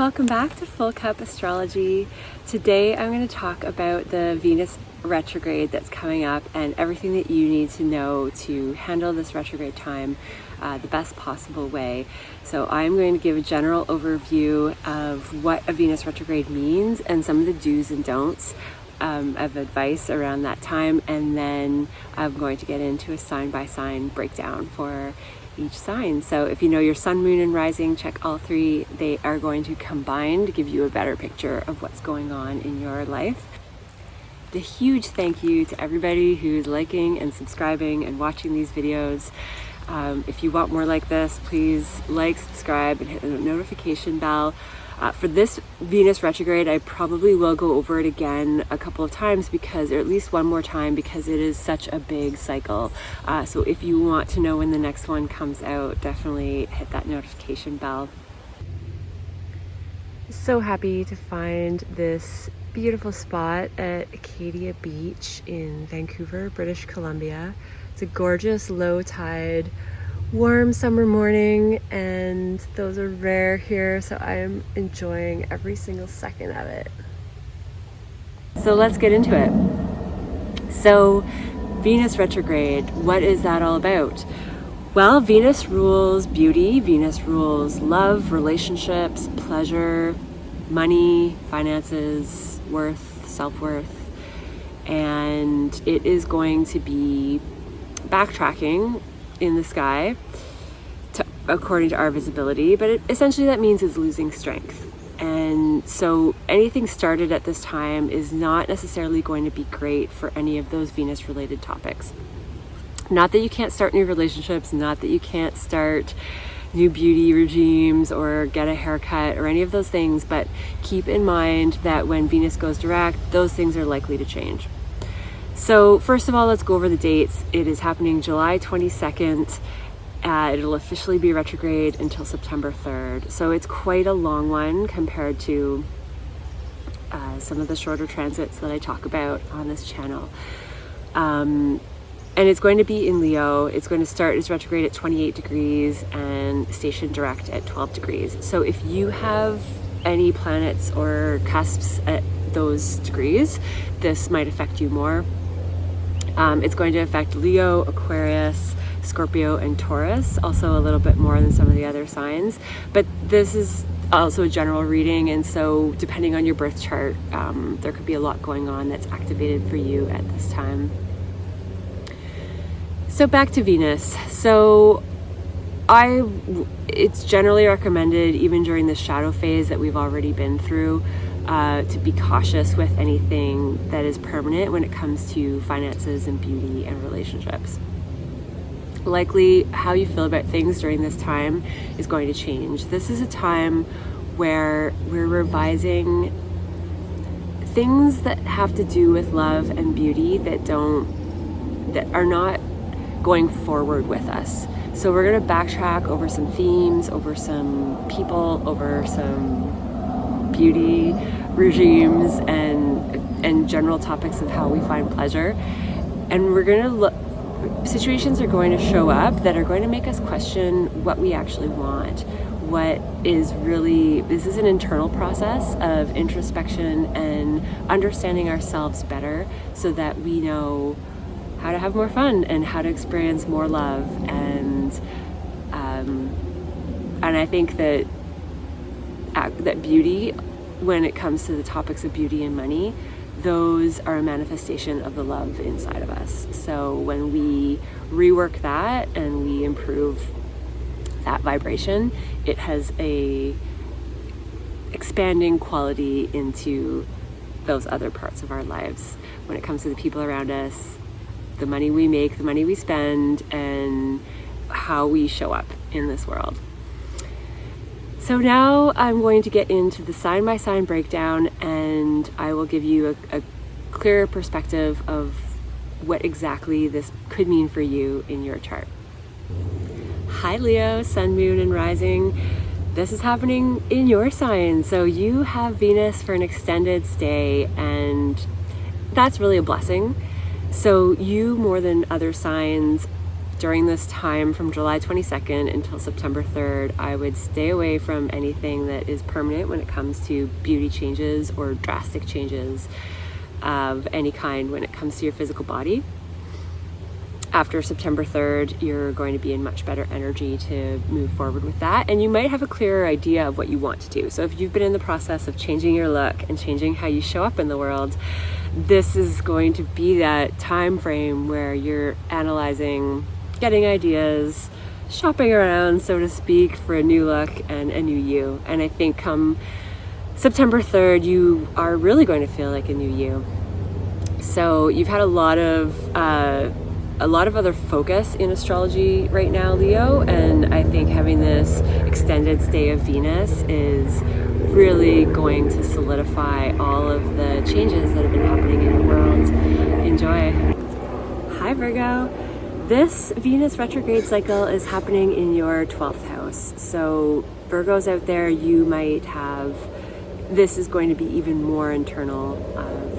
welcome back to Full Cup Astrology. Today I'm going to talk about the Venus retrograde that's coming up and everything that you need to know to handle this retrograde time the best possible way. So I'm going to give a general overview of what a Venus retrograde means and some of the do's and don'ts of advice around that time, and then I'm going to get into a sign by sign breakdown for each sign. So if you know your sun, moon, and rising, check all three. They are going to combine to give you a better picture of what's going on in your life. A huge thank you to everybody who's liking and subscribing and watching these videos. If you want more like this, please like, subscribe, and hit the notification bell. For this Venus retrograde, I probably will go over it again a couple of times or at least one more time, because it is such a big cycle. So if you want to know when the next one comes out, definitely hit that notification bell. So happy to find this beautiful spot at Acadia Beach in Vancouver, British Columbia. It's a gorgeous low tide, warm summer morning, and those are rare here, so I am enjoying every single second of it. So let's get into it. So Venus retrograde, what is that all about? Well, Venus rules beauty, Venus rules love, relationships, pleasure, money, finances, worth, self-worth, and it is going to be backtracking in the sky according to our visibility, but essentially that means it's losing strength. And so anything started at this time is not necessarily going to be great for any of those Venus related topics. Not that you can't start new relationships, not that you can't start new beauty regimes or get a haircut or any of those things, but keep in mind that when Venus goes direct, those things are likely to change. So first of all, let's go over the dates. It is happening July 22nd. It'll officially be retrograde until September 3rd. So it's quite a long one compared to some of the shorter transits that I talk about on this channel. And it's going to be in Leo. It's going to start its retrograde at 28 degrees and station direct at 12 degrees. So if you have any planets or cusps at those degrees, this might affect you more. It's going to affect Leo, Aquarius, Scorpio, and Taurus, also a little bit more than some of the other signs. But this is also a general reading, and so depending on your birth chart, there could be a lot going on that's activated for you at this time. So back to Venus. So it's generally recommended, even during the shadow phase that we've already been through, to be cautious with anything that is permanent when it comes to finances and beauty and relationships. Likely how you feel about things during this time is going to change. This is a time where we're revising things that have to do with love and beauty that are not going forward with us. So we're going to backtrack over some themes, over some people, over some beauty regimes and general topics of how we find pleasure. And we're going to look, situations are going to show up that are going to make us question what we actually want. This is an internal process of introspection and understanding ourselves better so that we know how to have more fun and how to experience more love. And I think that beauty, when it comes to the topics of beauty and money, those are a manifestation of the love inside of us. So when we rework that and we improve that vibration, it has a expanding quality into those other parts of our lives when it comes to the people around us, the money we make, the money we spend, and how we show up in this world. So now I'm going to get into the sign by sign breakdown, and I will give you a clearer perspective of what exactly this could mean for you in your chart. Hi Leo, sun, moon, and rising. This is happening in your sign. So you have Venus for an extended stay, and that's really a blessing. So you, more than other signs, during this time from July 22nd until September 3rd, I would stay away from anything that is permanent when it comes to beauty changes or drastic changes of any kind when it comes to your physical body. After September 3rd, you're going to be in much better energy to move forward with that, and you might have a clearer idea of what you want to do. So if you've been in the process of changing your look and changing how you show up in the world, this is going to be that time frame where you're analyzing, getting ideas, shopping around, so to speak, for a new look and a new you. And I think come September 3rd, you are really going to feel like a new you. So you've had a lot of other focus in astrology right now, Leo, and I think having this extended stay of Venus is really going to solidify all of the changes that have been happening in the world. Enjoy. Hi Virgo. This Venus retrograde cycle is happening in your 12th house. So Virgos out there, you might have, this is going to be even more internal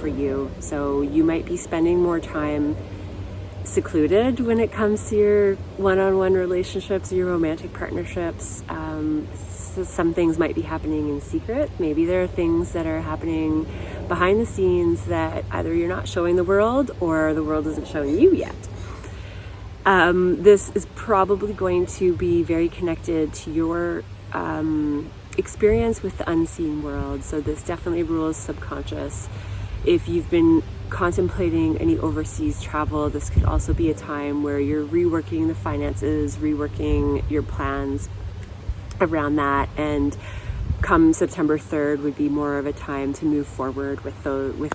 for you. So you might be spending more time secluded when it comes to your one-on-one relationships, your romantic partnerships. So some things might be happening in secret. Maybe there are things that are happening behind the scenes that either you're not showing the world or the world isn't showing you yet. This is probably going to be very connected to your experience with the unseen world. So this definitely rules subconscious. If you've been contemplating any overseas travel, this could also be a time where you're reworking the finances, reworking your plans around that, and come September 3rd would be more of a time to move forward with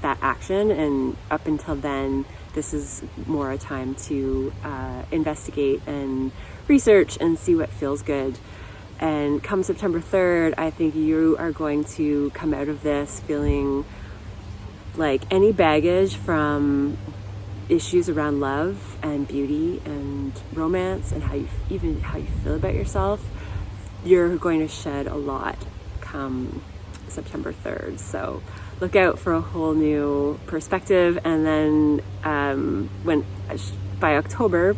that action. And up until then, this is more a time to investigate and research and see what feels good. And come September 3rd, I think you are going to come out of this feeling like any baggage from issues around love and beauty and romance and how you feel about yourself, you're going to shed a lot come September 3rd. So look out for a whole new perspective. And then by October,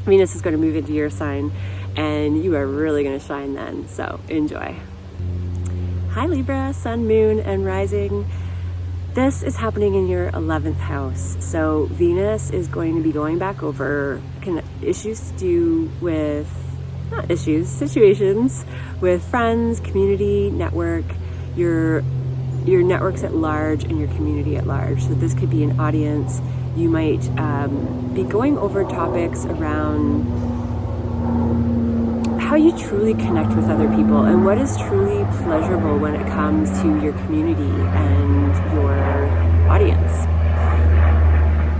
Venus is going to move into your sign and you are really going to shine then. So enjoy. Hi Libra, sun, moon, and rising. This is happening in your 11th house. So Venus is going to be going back over issues to do with, not issues, situations with friends, community, network, your networks at large and your community at large. So this could be an audience. You might be going over topics around how you truly connect with other people and what is truly pleasurable when it comes to your community and your audience.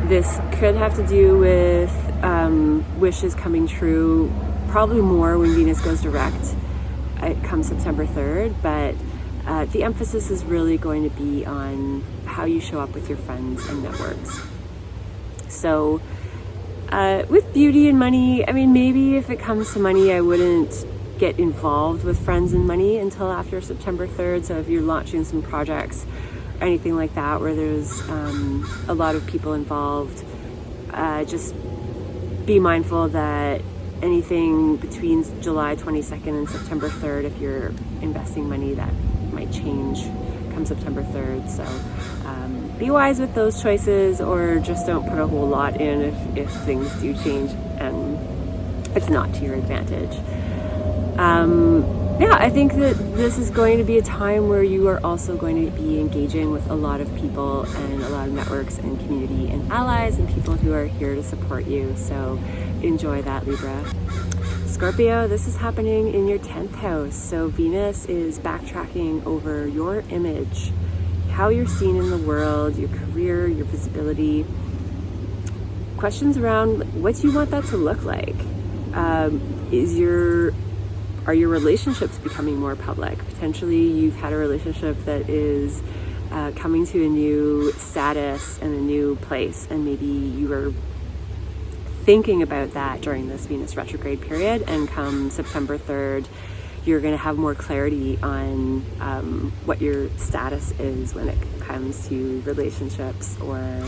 This could have to do with wishes coming true, probably more when Venus goes direct. It comes September 3rd, but the emphasis is really going to be on how you show up with your friends and networks. So with beauty and money, I mean, maybe if it comes to money, I wouldn't get involved with friends and money until after September 3rd. So if you're launching some projects or anything like that where there's a lot of people involved, just be mindful that anything between July 22nd and September 3rd, if you're investing money, that might change come September 3rd. So be wise with those choices, or just don't put a whole lot in if things do change and it's not to your advantage. Yeah, I think that this is going to be a time where you are also going to be engaging with a lot of people and a lot of networks and community and allies and people who are here to support you. So enjoy that, Libra. Scorpio, this is happening in your 10th house. So Venus is backtracking over your image, how you're seen in the world, your career, your visibility. Questions around what do you want that to look like? Are your relationships becoming more public? Potentially you've had a relationship that is coming to a new status and a new place, and maybe you were thinking about that during this Venus retrograde period, and come September 3rd, you're going to have more clarity on what your status is when it comes to relationships or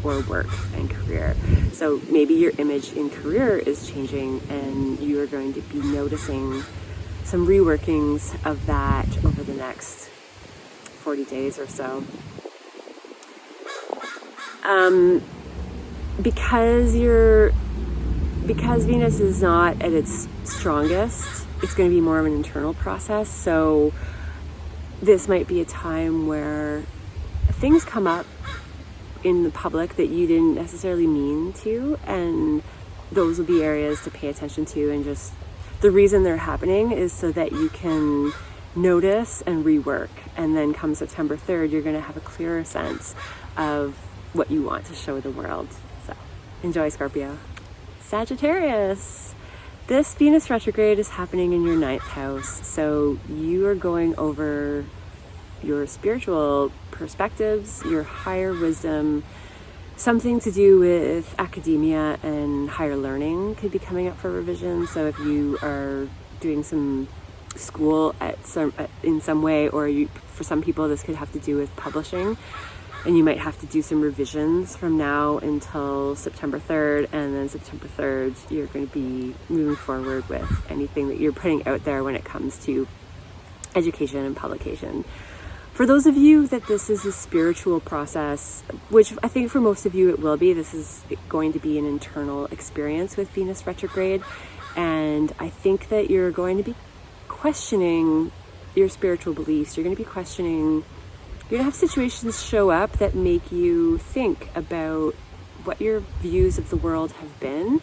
or work and career. So maybe your image in career is changing and you are going to be noticing some reworkings of that over the next 40 days or so. Because Venus is not at its strongest, it's going to be more of an internal process. So this might be a time where things come up in the public that you didn't necessarily mean to, and those will be areas to pay attention to. And just the reason they're happening is so that you can notice and rework. And then come September 3rd, you're going to have a clearer sense of what you want to show the world. So enjoy, Scorpio. Sagittarius. This Venus retrograde is happening in your 9th house. So you are going over your spiritual perspectives, your higher wisdom. Something to do with academia and higher learning could be coming up for revision. So if you are doing some school in some way, or for some people this could have to do with publishing, and you might have to do some revisions from now until September 3rd, and then September 3rd you're going to be moving forward with anything that you're putting out there when it comes to education and publication. For those of you that this is a spiritual process, which I think for most of you it will be, this is going to be an internal experience with Venus retrograde, and I think that you're going to be questioning your spiritual beliefs. You're going to be questioning, you're going to have situations show up that make you think about what your views of the world have been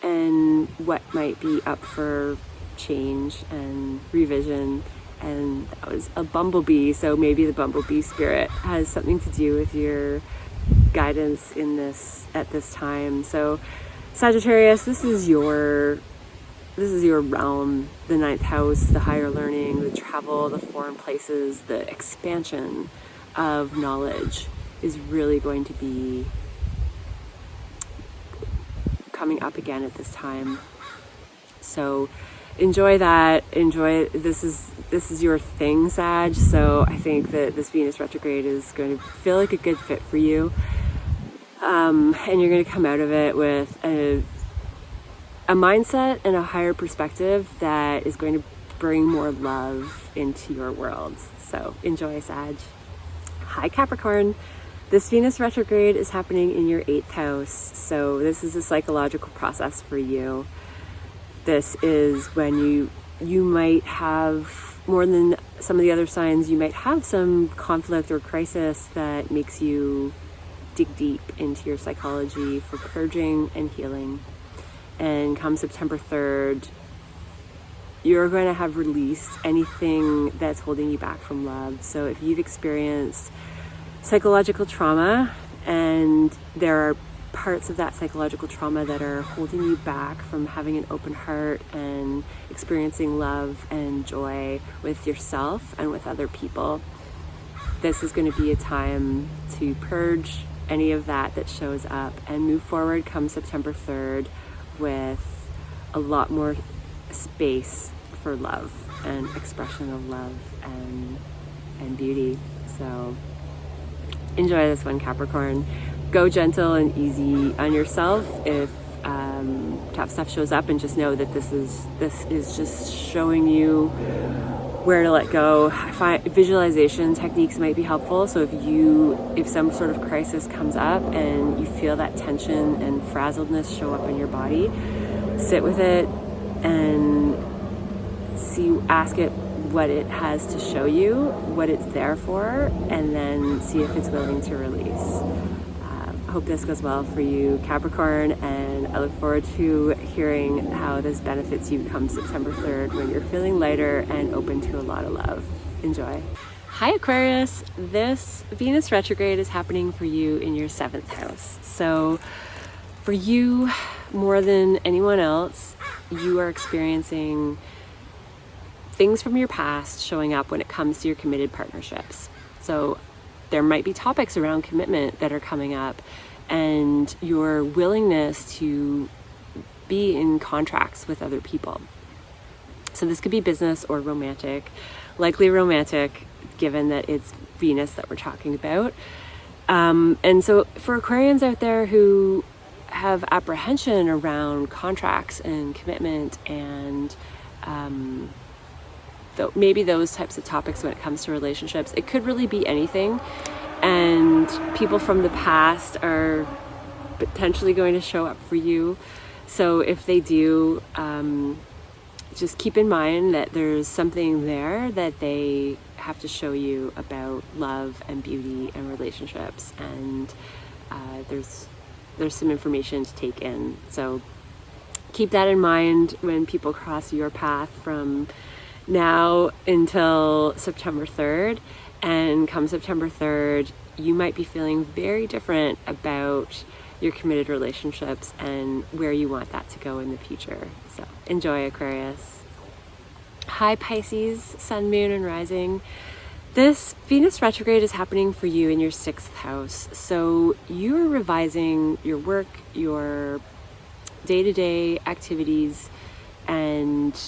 and what might be up for change and revision. And that was a bumblebee, so maybe the bumblebee spirit has something to do with your guidance in this at this time. So Sagittarius, this is your realm, the 9th house, the higher learning, the travel, the foreign places, the expansion of knowledge is really going to be coming up again at this time. So enjoy that. This is your thing, Sag. So I think that this Venus retrograde is going to feel like a good fit for you. And you're going to come out of it with a mindset and a higher perspective that is going to bring more love into your world. So enjoy, Sag. Hi, Capricorn. This Venus retrograde is happening in your 8th house. So this is a psychological process for you. This is when you might have, more than some of the other signs, you might have some conflict or crisis that makes you dig deep into your psychology for purging and healing. And come September 3rd, you're going to have released anything that's holding you back from love. So if you've experienced psychological trauma and there are parts of that psychological trauma that are holding you back from having an open heart and experiencing love and joy with yourself and with other people, this is going to be a time to purge any of that shows up and move forward come September 3rd with a lot more space for love and expression of love and beauty. So enjoy this one, Capricorn. Go gentle and easy on yourself if tough stuff shows up, and just know that this is just showing you where to let go. I find visualization techniques might be helpful. So if some sort of crisis comes up and you feel that tension and frazzledness show up in your body, sit with it and ask it what it has to show you, what it's there for, and then see if it's willing to release. I hope this goes well for you, Capricorn, and I look forward to hearing how this benefits you come September 3rd when you're feeling lighter and open to a lot of love. Enjoy. Hi, Aquarius. This Venus retrograde is happening for you in your 7th house. So for you, more than anyone else, you are experiencing things from your past showing up when it comes to your committed partnerships. So there might be topics around commitment that are coming up, and your willingness to be in contracts with other people. So this could be business or romantic, likely romantic, given that it's Venus that we're talking about. And so for Aquarians out there who have apprehension around contracts and commitment and maybe those types of topics when it comes to relationships, it could really be anything. And people from the past are potentially going to show up for you. So if they do, just keep in mind that there's something there that they have to show you about love and beauty and relationships. And there's some information to take in. So keep that in mind when people cross your path from now until September 3rd. And come September 3rd, you might be feeling very different about your committed relationships and where you want that to go in the future. So enjoy, Aquarius. Hi, Pisces, Sun, Moon, and Rising. This Venus retrograde is happening for you in your 6th house. So you're revising your work, your day-to-day activities, and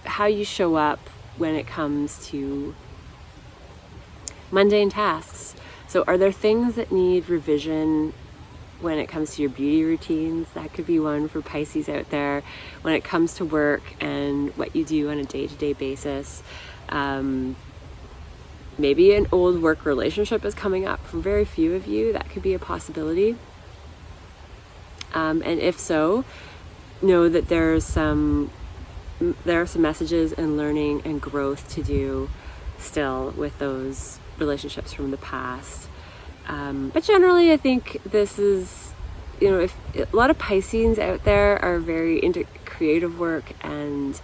how you show up when it comes to mundane tasks. So are there things that need revision when it comes to your beauty routines? That could be one for Pisces out there. When it comes to work and what you do on a day-to-day basis, maybe an old work relationship is coming up for very few of you. That could be a possibility. And if so, know that there are some messages and learning and growth to do still with those relationships from the past. But generally, I think this is, if a lot of Pisceans out there are very into creative work and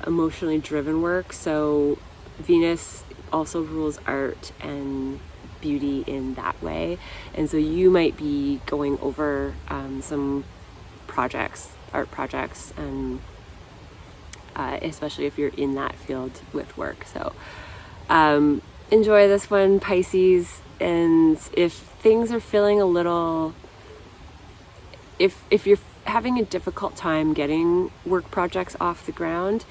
emotionally driven work. So Venus also rules art and beauty in that way. And so you might be going over some art projects, and especially if you're in that field with work. So enjoy this one, Pisces. And if things are feeling a little, if you're having a difficult time getting work projects off the ground,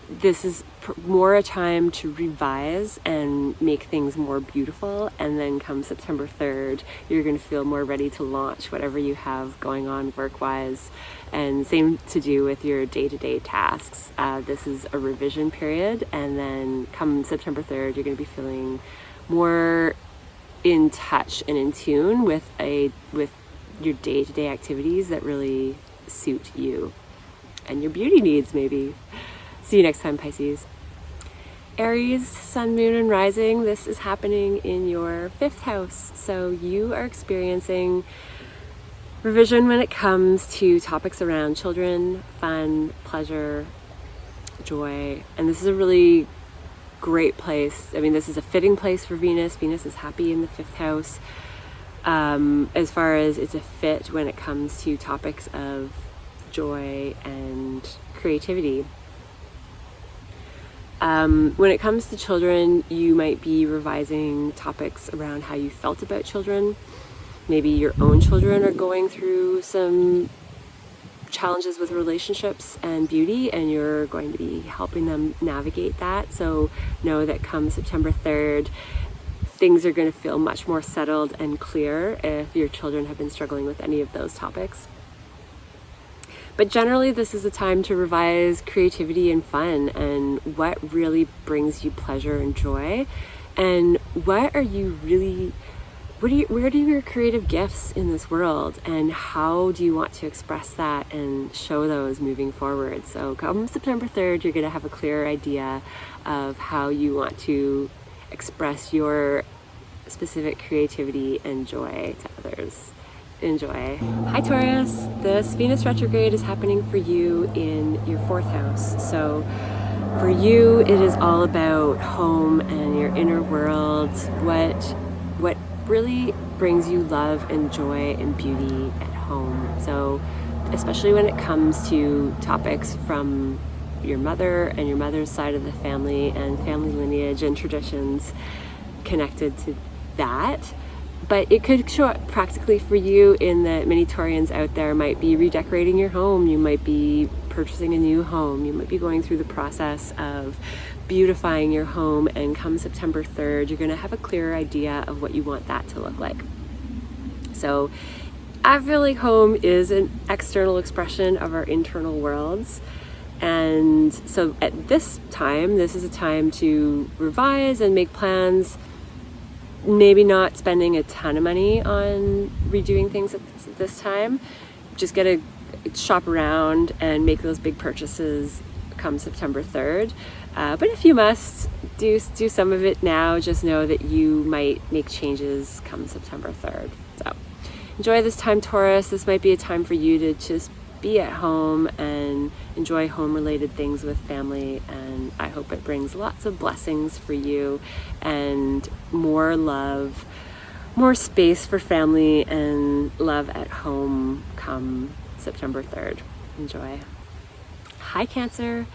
this is more a time to revise and make things more beautiful. And then come September 3rd, you're going to feel more ready to launch whatever you have going on work-wise. And same to do with your day-to-day tasks. This is a revision period. And then come September 3rd, you're going to be feeling more in touch and in tune with your day-to-day activities that really suit you and your beauty needs, maybe. See you next time, Pisces. Aries, Sun, Moon, and Rising. This is happening in your 5th house. So you are experiencing revision when it comes to topics around children, fun, pleasure, joy. And this is a really great place. I mean, this is a fitting place for Venus. Venus is happy in the 5th house. As far as it's a fit when it comes to topics of joy and creativity. When it comes to children, you might be revising topics around how you felt about children. Maybe your own children are going through some challenges with relationships and beauty, and you're going to be helping them navigate that. So know that come September 3rd, things are going to feel much more settled and clear if your children have been struggling with any of those topics. But generally, this is a time to revise creativity and fun and what really brings you pleasure and joy, and where do your creative gifts in this world, and how do you want to express that and show those moving forward. So come September 3rd, you're going to have a clearer idea of how you want to express your specific creativity and joy to others. Enjoy. Hi, Taurus. This Venus retrograde is happening for you in your 4th house. So for you, it is all about home and your inner world. What really brings you love and joy and beauty at home. So especially when it comes to topics from your mother and your mother's side of the family and family lineage and traditions connected to that. But it could show up practically for you in that many Taurians out there might be redecorating your home. You might be purchasing a new home. You might be going through the process of beautifying your home, and come September 3rd, you're going to have a clearer idea of what you want that to look like. So I feel like home is an external expression of our internal worlds. And so at this time, this is a time to revise and make plans, maybe not spending a ton of money on redoing things at this time. Just get a shop around and make those big purchases come September 3rd. But if you must, do some of it now. Just know that you might make changes come September 3rd. So enjoy this time, Taurus. This might be a time for you to just be at home and enjoy home-related things with family, and I hope it brings lots of blessings for you and more love, more space for family and love at home come September 3rd. Enjoy. Hi, Cancer.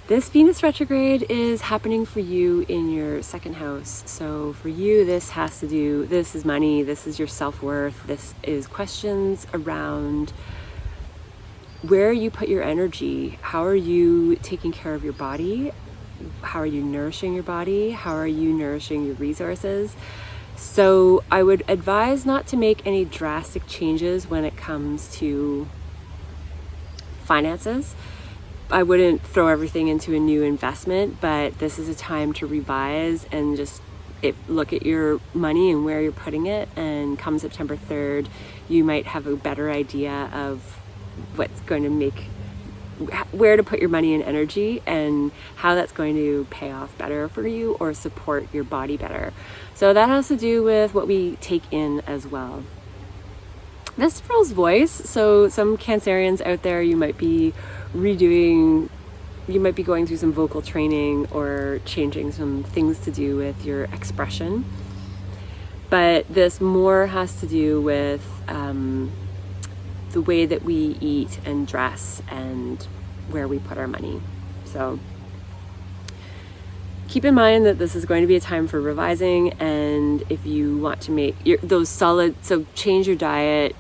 This Venus retrograde is happening for you in your second house. So for you, this is money, this is your self-worth, this is questions around where you put your energy. How are you taking care of your body? How are you nourishing your body? How are you nourishing your resources? So I would advise not to make any drastic changes when it comes to finances. I wouldn't throw everything into a new investment, but this is a time to revise and just look at your money and where you're putting it. And come September 3rd, you might have a better idea of what's going to where to put your money and energy, and how that's going to pay off better for you or support your body better. So that has to do with what we take in as well. This feels voice. So some Cancerians out there, you might be going through some vocal training or changing some things to do with your expression. But this more has to do with the way that we eat and dress and where we put our money. So keep in mind that this is going to be a time for revising, and if you want to make so change your diet.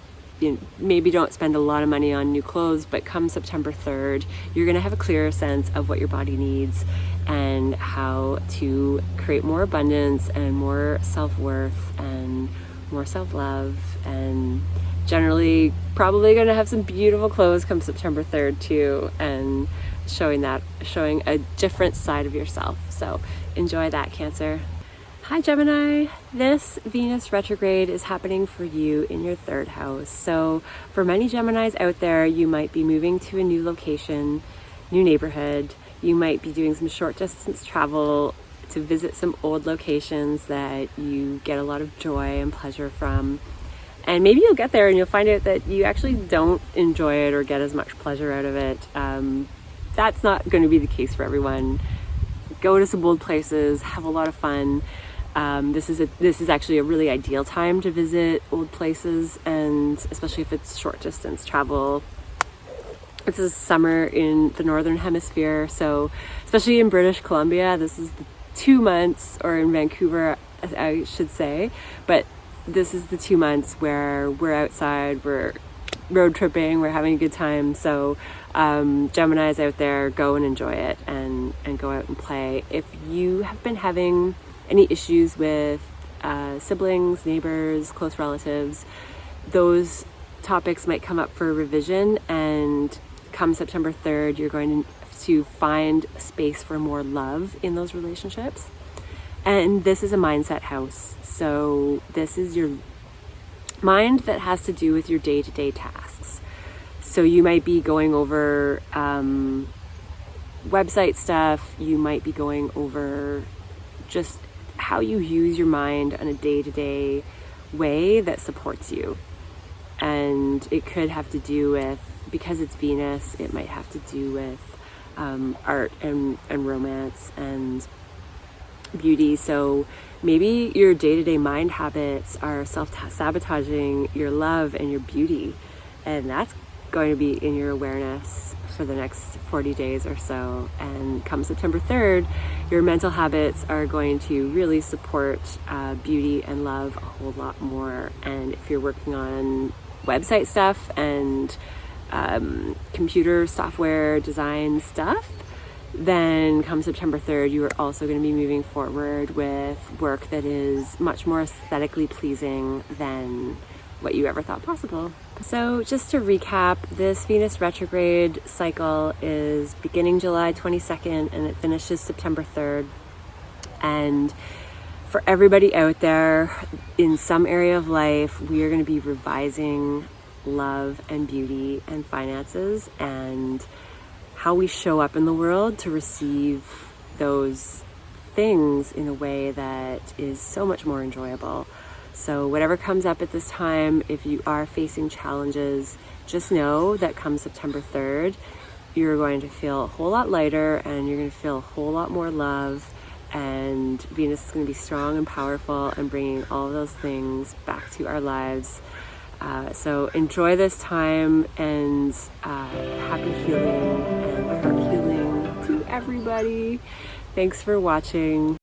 Maybe don't spend a lot of money on new clothes, but come September 3rd, you're going to have a clearer sense of what your body needs and how to create more abundance and more self-worth and more self-love, and generally probably going to have some beautiful clothes come September 3rd too, and showing a different side of yourself. So enjoy that, Cancer. Hi, Gemini. This Venus retrograde is happening for you in your third house. So for many Geminis out there, you might be moving to a new location, new neighborhood. You might be doing some short distance travel to visit some old locations that you get a lot of joy and pleasure from. And maybe you'll get there and you'll find out that you actually don't enjoy it or get as much pleasure out of it. That's not going to be the case for everyone. Go to some old places, have a lot of fun. This is actually a really ideal time to visit old places, and especially if it's short distance travel. This is summer in the Northern Hemisphere, so especially in British Columbia, this is the 2 months, or in Vancouver, I should say, but this is the 2 months where we're outside, we're road tripping, we're having a good time. So Geminis out there, go and enjoy it and go out and play. If you have been having any issues with siblings, neighbors, close relatives, those topics might come up for revision, and come September 3rd, you're going to find space for more love in those relationships. And this is a mindset house. So this is your mind that has to do with your day-to-day tasks. So you might be going over website stuff. You might be going over just how you use your mind on a day-to-day way that supports you. And it could have to do with, because it's Venus, it might have to do with art and romance and beauty. So maybe your day-to-day mind habits are self-sabotaging your love and your beauty, and that's going to be in your awareness for the next 40 days or so. And come September 3rd, your mental habits are going to really support beauty and love a whole lot more. And if you're working on website stuff and computer software design stuff, then come September 3rd, you are also going to be moving forward with work that is much more aesthetically pleasing than what you ever thought possible. So just to recap, this Venus retrograde cycle is beginning July 22nd and it finishes September 3rd. And for everybody out there, in some area of life, we are going to be revising love and beauty and finances and how we show up in the world to receive those things in a way that is so much more enjoyable. So whatever comes up at this time, if you are facing challenges, just know that come September 3rd, you're going to feel a whole lot lighter and you're going to feel a whole lot more love, and Venus is going to be strong and powerful and bringing all of those things back to our lives. So enjoy this time, and happy healing and heart healing to everybody. Thanks for watching.